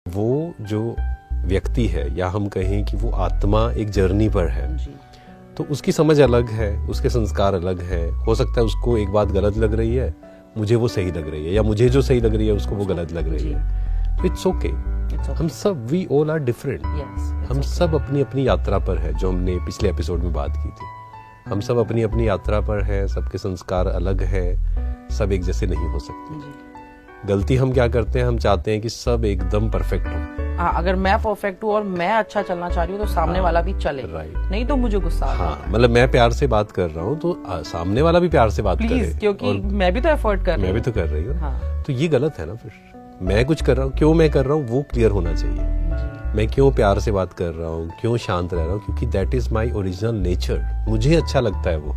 वो जो व्यक्ति है या हम कहें कि वो आत्मा एक जर्नी पर है तो उसकी समझ अलग है, उसके संस्कार अलग है। हो सकता है उसको एक बात गलत लग रही है, मुझे वो सही लग रही है, या मुझे जो सही लग रही है उसको वो गलत लग रही है। तो इट्स ओके। हम सब वी ऑल आर डिफरेंट। हम सब अपनी अपनी यात्रा पर है, जो हमने पिछले एपिसोड में बात की थी। हम सब अपनी अपनी यात्रा पर है, सबके संस्कार अलग है, सब एक जैसे नहीं हो सकते। गलती हम क्या करते हैं, हम चाहते हैं कि सब एकदम परफेक्ट हो। अगर मैं परफेक्ट हूँ और मैं अच्छा चलना चाह रही हूँ तो सामने वाला भी चले, नहीं तो मुझे गुस्सा आता है। मतलब मैं प्यार से बात कर रहा हूँ तो सामने वाला भी प्यार से बात करे, क्योंकि मैं भी तो एफर्ट कर रही हूँ। मैं भी तो कर रही हूँ। तो ये गलत है ना। फिर मैं कुछ कर रहा हूँ, क्यों मैं कर रहा हूँ वो क्लियर होना चाहिए। मैं क्यों प्यार से बात कर रहा हूँ, क्यों शांत रह रहा हूँ, क्योंकि that is my original nature. मुझे अच्छा लगता है वो।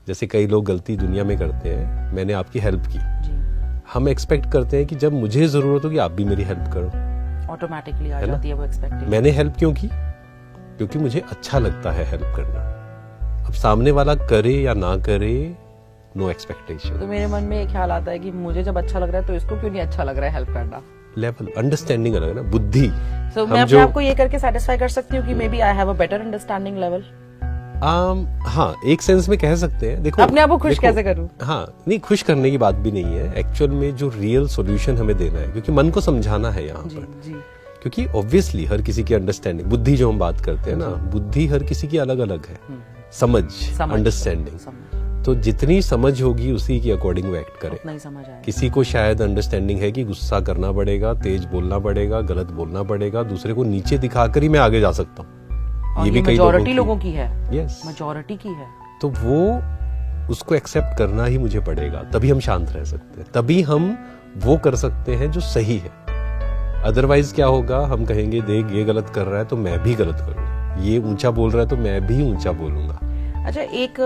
जैसे कई लोग गलती दुनिया में करते हैं, मैंने आपकी हेल्प की, हम एक्सपेक्ट करते हैं कि जब मुझे जरूरत हो कि आप भी मेरी हेल्प करो। ऑटोमेटिकली आ जाती है वो एक्सपेक्टेशन। मैंने हेल्प क्यों की? क्योंकि मुझे अच्छा लगता है हेल्प करना। अब सामने वाला करे या ना करे, नो एक्सपेक्टेशन। तो मेरे मन में एक ख्याल आता है कि मुझे जब अच्छा लग रहा है तो इसको क्यों नहीं अच्छा लग रहा है हेल्प करना। लेवल अंडरस्टैंडिंग अलग है ना, बुद्धि। मैं अपने आप को ये करके सेटिस्फाई कर सकती हूँ कि may be I have a better understanding level. हाँ, एक सेंस में कह सकते हैं। देखो अपने आप को खुश कैसे करूं? हाँ, नहीं, खुश करने की बात भी नहीं है। एक्चुअल में जो रियल सॉल्यूशन हमें देना है, क्योंकि मन को समझाना है यहाँ पर। क्योंकि ऑब्वियसली हर किसी की अंडरस्टैंडिंग, बुद्धि जो हम बात करते हैं ना, बुद्धि हर किसी की अलग अलग है। समझ अंडरस्टैंडिंग। तो जितनी समझ होगी उसी के अकॉर्डिंग वो एक्ट करे। किसी को शायद अंडरस्टैंडिंग है कि गुस्सा करना पड़ेगा, तेज बोलना पड़ेगा, गलत बोलना पड़ेगा, दूसरे को नीचे दिखाकर ही मैं आगे जा सकता हूँ। ये भी मेजॉरिटी लोगों की है। यस, मेजॉरिटी की है। तो वो उसको एक्सेप्ट करना ही मुझे पड़ेगा, तभी हम शांत रह सकते हैं, तभी हम वो कर सकते हैं जो सही है। अदरवाइज क्या होगा, हम कहेंगे देख ये गलत कर रहा है तो मैं भी गलत करूंगा, ये ऊंचा बोल रहा है तो मैं भी ऊंचा बोलूंगा। अच्छा, एक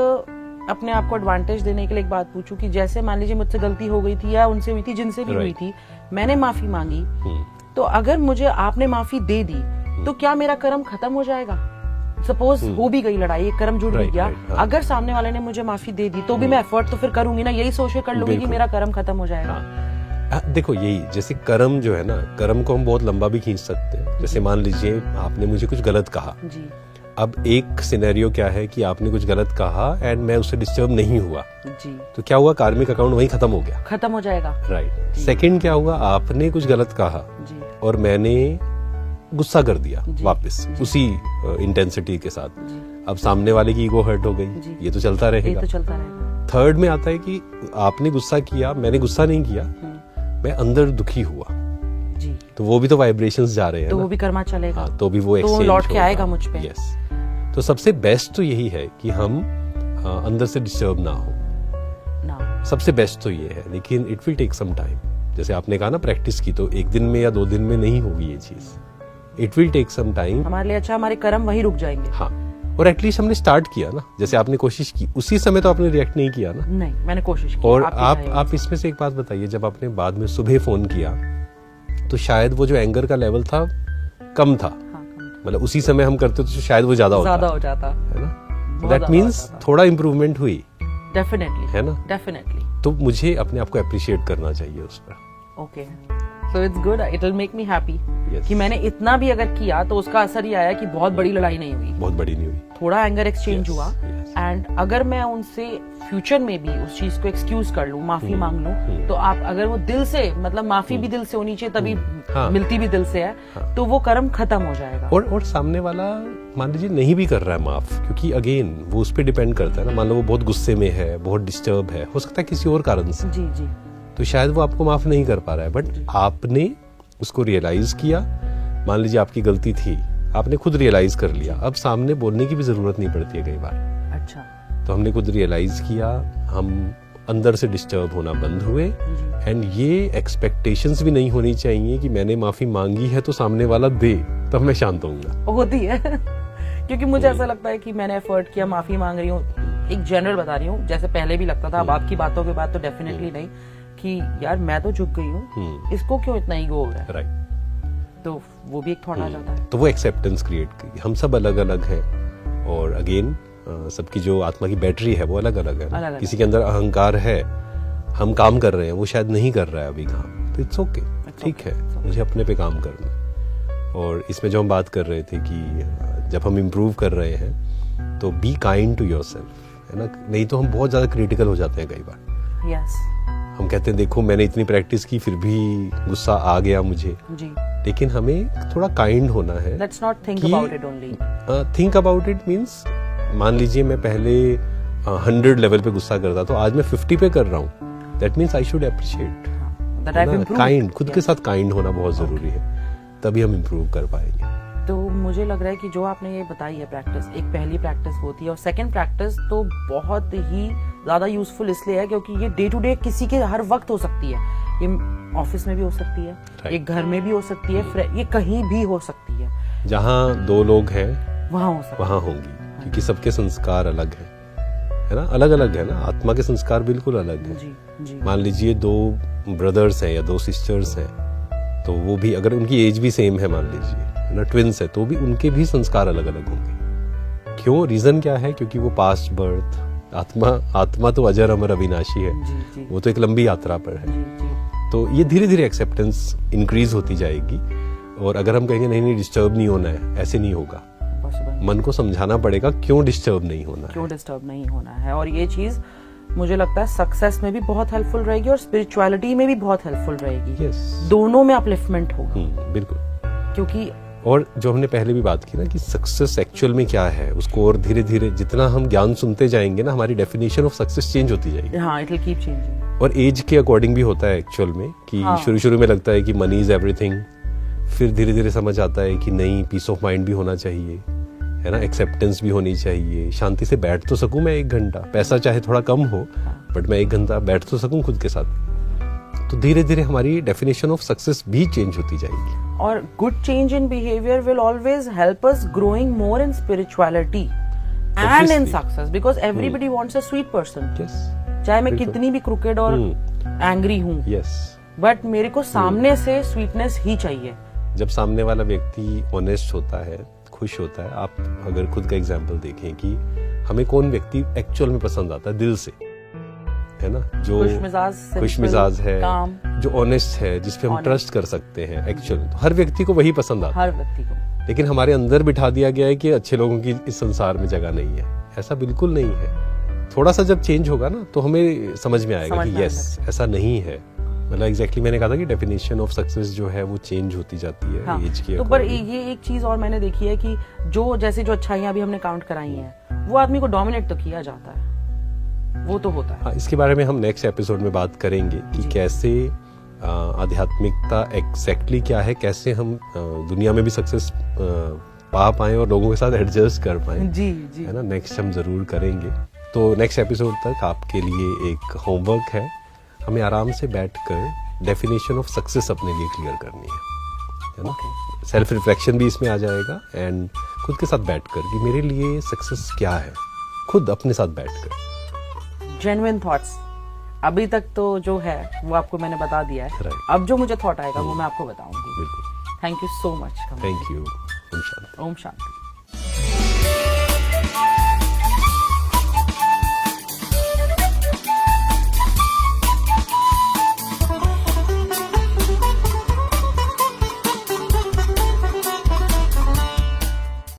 अपने आप को एडवांटेज देने के लिए एक बात पूछूं कि जैसे मान लीजिए मुझसे गलती हो गई थी या उनसे हुई थी, जिनसे भी हुई थी, मैंने माफी मांगी, तो अगर मुझे आपने माफी दे दी तो क्या मेरा कर्म खत्म हो जाएगा? सपोज हो भी गई लड़ाई, एक कर्म जुड़ भी गया, अगर सामने वाले ने मुझे माफी दे दी तो भी मैं एफर्ट तो फिर करूंगी ना, यही सोच के कर लूंगी कि मेरा कर्म खत्म हो जाएगा। देखो यही, जैसे कर्म जो है ना, कर्म को हम बहुत लंबा भी खींच सकते हैं। जैसे मान लीजिए आपने मुझे कुछ गलत कहा, अब एक सिनेरियो क्या है कि आपने कुछ गलत कहा एंड मैं उससे डिस्टर्ब नहीं हुआ, तो क्या हुआ, कार्मिक अकाउंट वहीं खत्म हो गया, खत्म हो जाएगा। राइट। सेकंड क्या हुआ, आपने कुछ गलत कहा और मैंने गुस्सा कर दिया वापस उसी इंटेंसिटी के साथ, अब सामने वाले की ईगो हर्ट हो गई, ये तो चलता रहेगा। थर्ड में आता है कि आपने गुस्सा किया, मैंने गुस्सा नहीं किया, मैं अंदर दुखी हुआ, तो वो भी तो वाइब्रेशंस जा रहे हैं, तो वो भी कर्मा चलेगा, तो भी वो एक्सचेंज लौट के आएगा मुझ पे। यस। तो सबसे बेस्ट तो यही है कि हम अंदर से डिस्टर्ब ना हो, सबसे बेस्ट तो ये है। लेकिन it will take some time. जैसे आपने कहा ना प्रैक्टिस की, तो एक दिन में या 2 दिन में नहीं होगी ये चीज। It will take some time. हमारे लिए अच्छा, हमारे कर्म वहीं रुक जाएंगे। हाँ, और एटलीस्ट हमने स्टार्ट किया ना। जैसे आपने कोशिश की, उसी समय तो आपने रिएक्ट नहीं किया ना। नहीं, मैंने कोशिश की। और आप इसमें से एक बात बताइए, जब आपने बाद में सुबह फोन किया तो शायद वो जो एंगर का लेवल था कम था, मतलब उसी समय हम करते तो शायद वो ज्यादा हो जाता है ना। दैट मीन्स थोड़ा इम्प्रूवमेंट हुई, डेफिनेटली, है ना, डेफिनेटली। तो मुझे अपने आप को अप्रिशिएट करना चाहिए उस पर। Okay, so it's good, it will make me happy कि मैंने इतना भी अगर किया तो उसका असर ही आया कि बहुत बड़ी लड़ाई नहीं हुई, बहुत बड़ी नहीं हुई, थोड़ा एंगर एक्सचेंज हुआ। एंड अगर मैं उनसे फ्यूचर में भी उस चीज को एक्सक्यूज कर लूं, माफी मांग लूं, तो आप अगर वो दिल से, मतलब माफी भी दिल से होनी चाहिए, तभी मिलती भी दिल से है, तो वो कर्म खत्म हो जाएगा। और सामने वाला मान लीजिए नहीं भी कर रहा है माफ, क्योंकि अगेन वो उस पर डिपेंड करता है ना। मान लो वो बहुत गुस्से में है, बहुत डिस्टर्ब है, हो सकता है किसी और कारण से, जी, तो शायद वो आपको माफ नहीं कर पा रहा है, बट आपने उसको रियलाइज किया। मान लीजिए आपकी गलती थी, आपने खुद रियलाइज कर लिया, अब सामने बोलने की भी जरूरत नहीं पड़ती है कई बार। अच्छा, तो हमने खुद रियलाइज किया, हम अंदर से डिस्टर्ब होना बंद हुए। एंड ये एक्सपेक्टेशंस भी नहीं होनी चाहिए कि मैंने माफी मांगी है तो सामने वाला दे, तब मैं शांत होऊंगा। होती है क्योंकि मुझे ऐसा लगता है कि मैंने एफर्ट किया, माफी मांग रही हूँ, एक जनरल बता रही हूँ, जैसे पहले भी लगता था, अब आपकी बातों के बाद तो डेफिनेटली नहीं, कि यार मैं तो झुक गई हूँ, इसको क्यों इतना ईगो हो रहा है। राइट। तो वो भी एक थॉट आ जाता है। तो वो एक्सेप्टेंस क्रिएट की, हम सब अलग अलग हैं, और अगेन सबकी जो आत्मा की बैटरी है वो अलग अलग है। किसी के अंदर अहंकार है, हम काम कर रहे हैं, वो शायद नहीं कर रहा है अभी काम, तो इट्स ओके। ठीक है, मुझे अपने पे काम करना है। और इसमें जो हम बात कर रहे थे कि जब हम इम्प्रूव कर रहे हैं तो बी काइंड टू योरसेल्फ, है ना, नहीं तो हम बहुत ज़्यादा क्रिटिकल हो जाते हैं कई बार। यस, हम कहते हैं देखो मैंने इतनी प्रैक्टिस की फिर भी गुस्सा आ गया मुझे, जी, लेकिन हमें थोड़ा काइंड होना है। Let's not think about it only. Think about it means, मान लीजिए मैं पहले 100 लेवल पे गुस्सा करता तो आज मैं 50 पे कर रहा हूँ, that means I should appreciate. Kind, खुद के साथ काइंड होना बहुत जरूरी है, तभी हम इम्प्रूव कर पाएंगे। तो मुझे लग रहा है कि जो आपने ये बताई है प्रैक्टिस, एक पहली प्रैक्टिस होती है और सेकंड प्रैक्टिस तो बहुत ही ज्यादा यूजफुल इसलिए है क्योंकि ये डे टू डे किसी के हर वक्त हो सकती है। ये ऑफिस में भी हो सकती है, ये घर में भी हो सकती है, ये कहीं भी हो सकती है। जहाँ दो लोग हैं वहाँ हो सकती है, वहाँ होंगी, क्योंकि सबके संस्कार अलग है ना, अलग अलग है ना, आत्मा के संस्कार बिल्कुल अलग है। जी, जी। मान लीजिए 2 ब्रदर्स हैं या 2 सिस्टर्स हैं, तो वो भी अगर उनकी एज भी सेम है, मान लीजिए है ना, ट्विंस है, तो भी उनके भी संस्कार अलग अलग होंगे। क्यों? रीजन क्या है? क्योंकि वो पास्ट बर्थ, आत्मा तो अजर अमर अविनाशी है, जी, जी, वो तो एक लंबी यात्रा पर है। जी, जी। तो ये धीरे धीरे एक्सेप्टेंस इंक्रीज होती जाएगी। और अगर हम कहेंगे नहीं डिस्टर्ब नहीं होना है, ऐसे नहीं होगा। मन को समझाना पड़ेगा क्यों डिस्टर्ब नहीं होना है, क्यों डिस्टर्ब नहीं होना है। और ये चीज मुझे लगता है सक्सेस में भी बहुत हेल्पफुल रहेगी और स्पिरिचुअलिटी में भी बहुत हेल्पफुल रहेगी। Yes. दोनों में अपलिफ्टमेंट होगा। बिल्कुल। क्योंकि और जो हमने पहले भी बात की ना कि सक्सेस एक्चुअल में क्या है, उसको और धीरे धीरे जितना हम ज्ञान सुनते जाएंगे ना, हमारी डेफिनेशन ऑफ सक्सेस चेंज होती जाएगी। हाँ, इट विल कीप चेंजिंग। और एज के अकॉर्डिंग भी होता है एक्चुअल में कि शुरू में लगता है कि मनी इज एवरीथिंग, फिर धीरे धीरे समझ आता है कि नहीं, पीस ऑफ माइंड भी होना चाहिए, है ना, एक्सेप्टेंस भी होनी चाहिए, शांति से बैठ तो सकूं मैं 1 घंटा, पैसा चाहे थोड़ा कम हो बट मैं 1 घंटा बैठ तो सकूं खुद के साथ। तो धीरे धीरे हमारी डेफिनेशन ऑफ सक्सेस भी चेंज होती जाएगी। और good change in behaviour will always help us growing more in spirituality and in success, because everybody wants a sweet person. चाहे मैं कितनी भी क्रुकेड और एंग्री हूँ, बट मेरे को सामने से स्वीटनेस ही चाहिए। जब सामने वाला व्यक्ति ऑनेस्ट होता है, खुश होता है, आप अगर खुद का एग्जाम्पल देखें कि हमें कौन व्यक्ति एक्चुअल में पसंद आता है दिल से, है ना, जो खुश मिजाज है, जो ऑनेस्ट है, जिसपे हम ट्रस्ट कर सकते हैं एक्चुअल में, तो हर व्यक्ति को वही पसंद आता है, हर व्यक्ति को। लेकिन हमारे अंदर बिठा दिया गया है कि अच्छे लोगों की इस संसार में जगह नहीं है। ऐसा बिल्कुल नहीं है। थोड़ा सा जब चेंज होगा ना तो हमें समझ में आएगा कि यस, ऐसा नहीं है। मतलब एग्जैक्टली मैंने कहा था कि डेफिनेशन ऑफ सक्सेस जो है वो चेंज होती जाती है एज के। तो पर ये एक चीज और मैंने देखी है कि जो अच्छाइयां अभी हमने काउंट कराई हैं, वो आदमी को डोमिनेट तो किया जाता है, वो तो होता है। इसके बारे में हम नेक्स्ट एपिसोड में बात करेंगे कि कैसे आध्यात्मिकता एग्जैक्टली क्या है, कैसे हम दुनिया में भी सक्सेस पा पाए और लोगों के साथ एडजस्ट कर पाए। जी, जी, है ना, नेक्स्ट हम जरूर करेंगे। तो नेक्स्ट एपिसोड तक आपके लिए एक होमवर्क है, हमें आराम से बैठकर डेफिनेशन ऑफ सक्सेस अपने लिए क्लियर करनी है ना। सेल्फ रिफ्लेक्शन भी इसमें आ जाएगा एंड खुद के साथ बैठकर कि मेरे लिए सक्सेस क्या है, खुद अपने साथ बैठकर। जेन्युइन थॉट्स अभी तक तो जो है वो आपको मैंने बता दिया है। अब जो मुझे थॉट आएगा वो मैं आपको बताऊंगी। बिल्कुल। Thank you so much. Thank you. ओम शांति। ओम शांति।